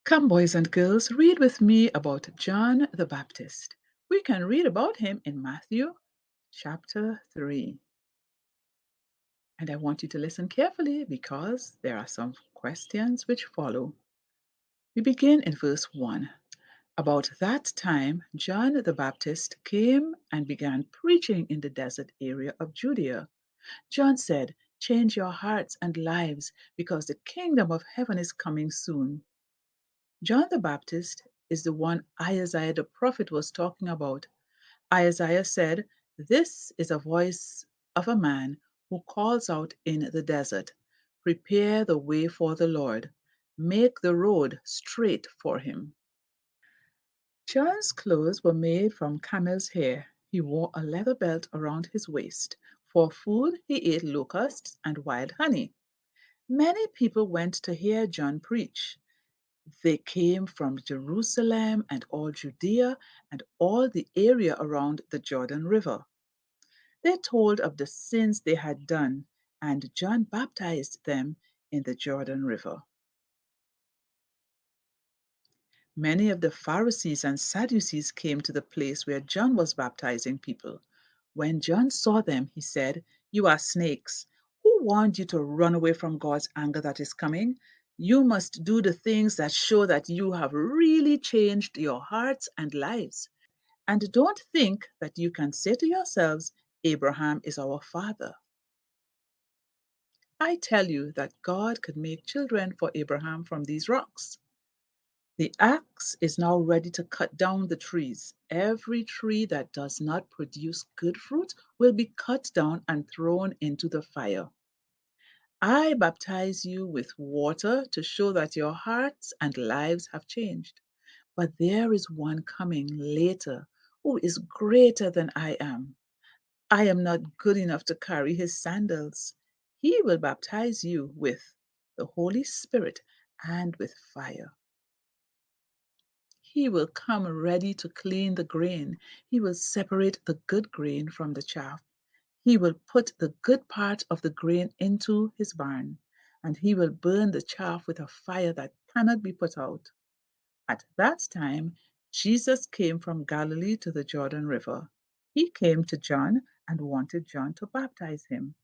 Come, boys and girls, read with me about John the Baptist. We can read about him in Matthew chapter 3. And I want you to listen carefully because there are some questions which follow. We begin in verse 1. About that time, John the Baptist came and began preaching in the desert area of Judea. John said, "Change your hearts and lives because the kingdom of heaven is coming soon." John the Baptist is the one Isaiah the prophet was talking about. Isaiah said, "This is a voice of a man who calls out in the desert, 'Prepare the way for the Lord, make the road straight for him.'" John's clothes were made from camel's hair. He wore a leather belt around his waist. For food, he ate locusts and wild honey. Many people went to hear John preach. They came from Jerusalem and all Judea and all the area around the Jordan River. They told of the sins they had done, and John baptized them in the Jordan River. Many of the Pharisees and Sadducees came to the place where John was baptizing people. When John saw them, he said, "You are snakes. Who warned you to run away from God's anger that is coming? You must do the things that show that you have really changed your hearts and lives. And don't think that you can say to yourselves, 'Abraham is our father.' I tell you that God could make children for Abraham from these rocks." The axe is now ready to cut down the trees. Every tree that does not produce good fruit will be cut down and thrown into the fire. I baptize you with water to show that your hearts and lives have changed. But there is one coming later who is greater than I am. I am not good enough to carry his sandals. He will baptize you with the Holy Spirit and with fire. He will come ready to clean the grain. He will separate the good grain from the chaff. He will put the good part of the grain into his barn, and he will burn the chaff with a fire that cannot be put out. At that time, Jesus came from Galilee to the Jordan River. He came to John and wanted John to baptize him.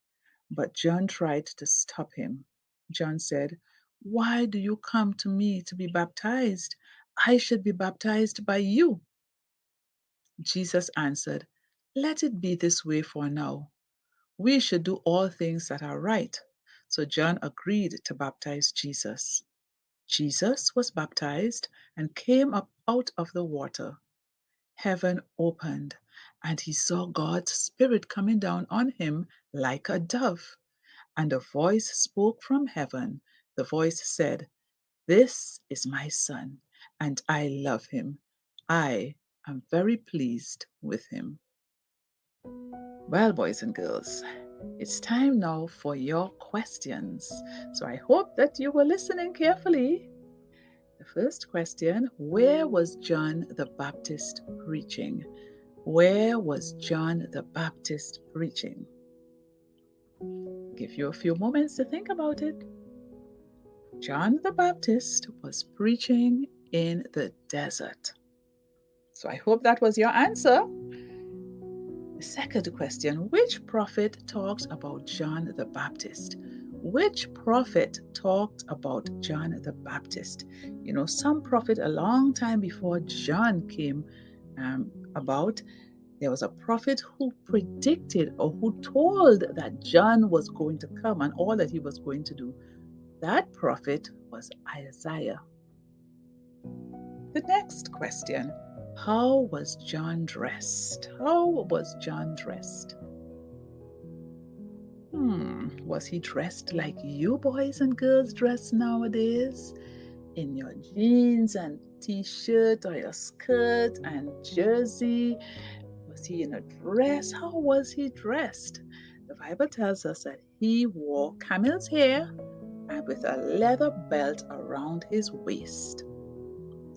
But John tried to stop him. John said, "Why do you come to me to be baptized? I should be baptized by you." Jesus answered, "Let it be this way for now. We should do all things that are right." So John agreed to baptize Jesus. Jesus was baptized and came up out of the water. Heaven opened, and he saw God's Spirit coming down on him like a dove. And a voice spoke from heaven. The voice said, "This is my Son, and I love him. I am very pleased with him." Well, boys and girls, it's time now for your questions. So I hope that you were listening carefully. The first question: where was John the Baptist preaching? Where was John the Baptist preaching? Give you a few moments to think about it. John the Baptist was preaching in the desert. So I hope that was your answer. The second question: which prophet talked about John the Baptist? Which prophet talked about John the Baptist? You know, some prophet a long time before John came about, there was a prophet who predicted or who told that John was going to come and all that he was going to do. That prophet was Isaiah. The next question: how was John dressed? How was John dressed? Was he dressed like you boys and girls dress nowadays? In your jeans and t-shirt or your skirt and jersey? Was he in a dress? How was he dressed? The Bible tells us that he wore camel's hair and with a leather belt around his waist.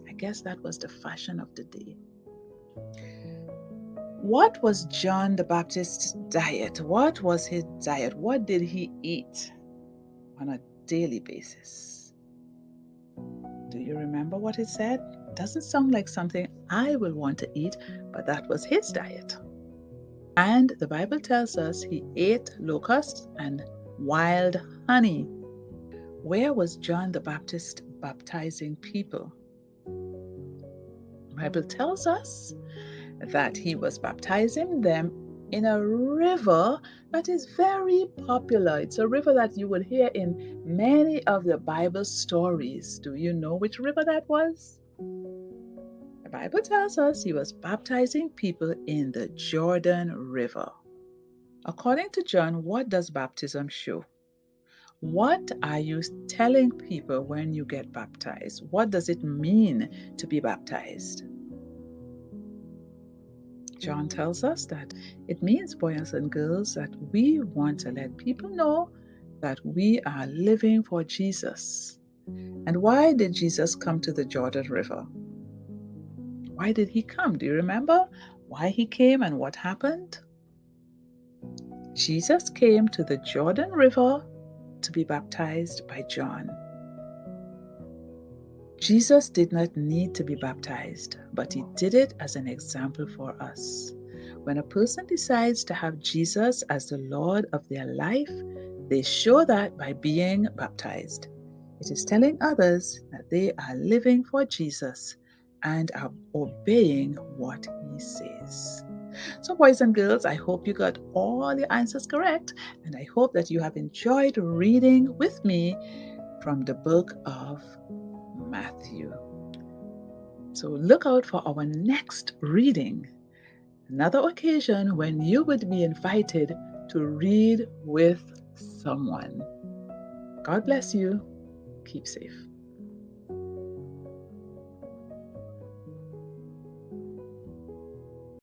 I guess that was the fashion of the day. What was John the Baptist's diet? What was his diet? What did he eat on a daily basis? Do you remember what it said? Doesn't sound like something I will want to eat, but that was his diet. And the Bible tells us he ate locusts and wild honey. Where was John the Baptist baptizing people? The Bible tells us that he was baptizing them in a river that is very popular. It's a river that you will hear in many of the Bible stories. Do you know which river that was? The Bible tells us he was baptizing people in the Jordan River. According to John, what does baptism show? What are you telling people when you get baptized? What does it mean to be baptized? John tells us that it means, boys and girls, that we want to let people know that we are living for Jesus. And why did Jesus come to the Jordan River? Why did he come? Do you remember why he came and what happened? Jesus came to the Jordan River to be baptized by John. Jesus did not need to be baptized, but he did it as an example for us. When a person decides to have Jesus as the Lord of their life, they show that by being baptized. It is telling others that they are living for Jesus and are obeying what he says. So, boys and girls, I hope you got all your answers correct, and I hope that you have enjoyed reading with me from the book of Matthew. So look out for our next reading, another occasion when you would be invited to read with someone. God bless you. Keep safe.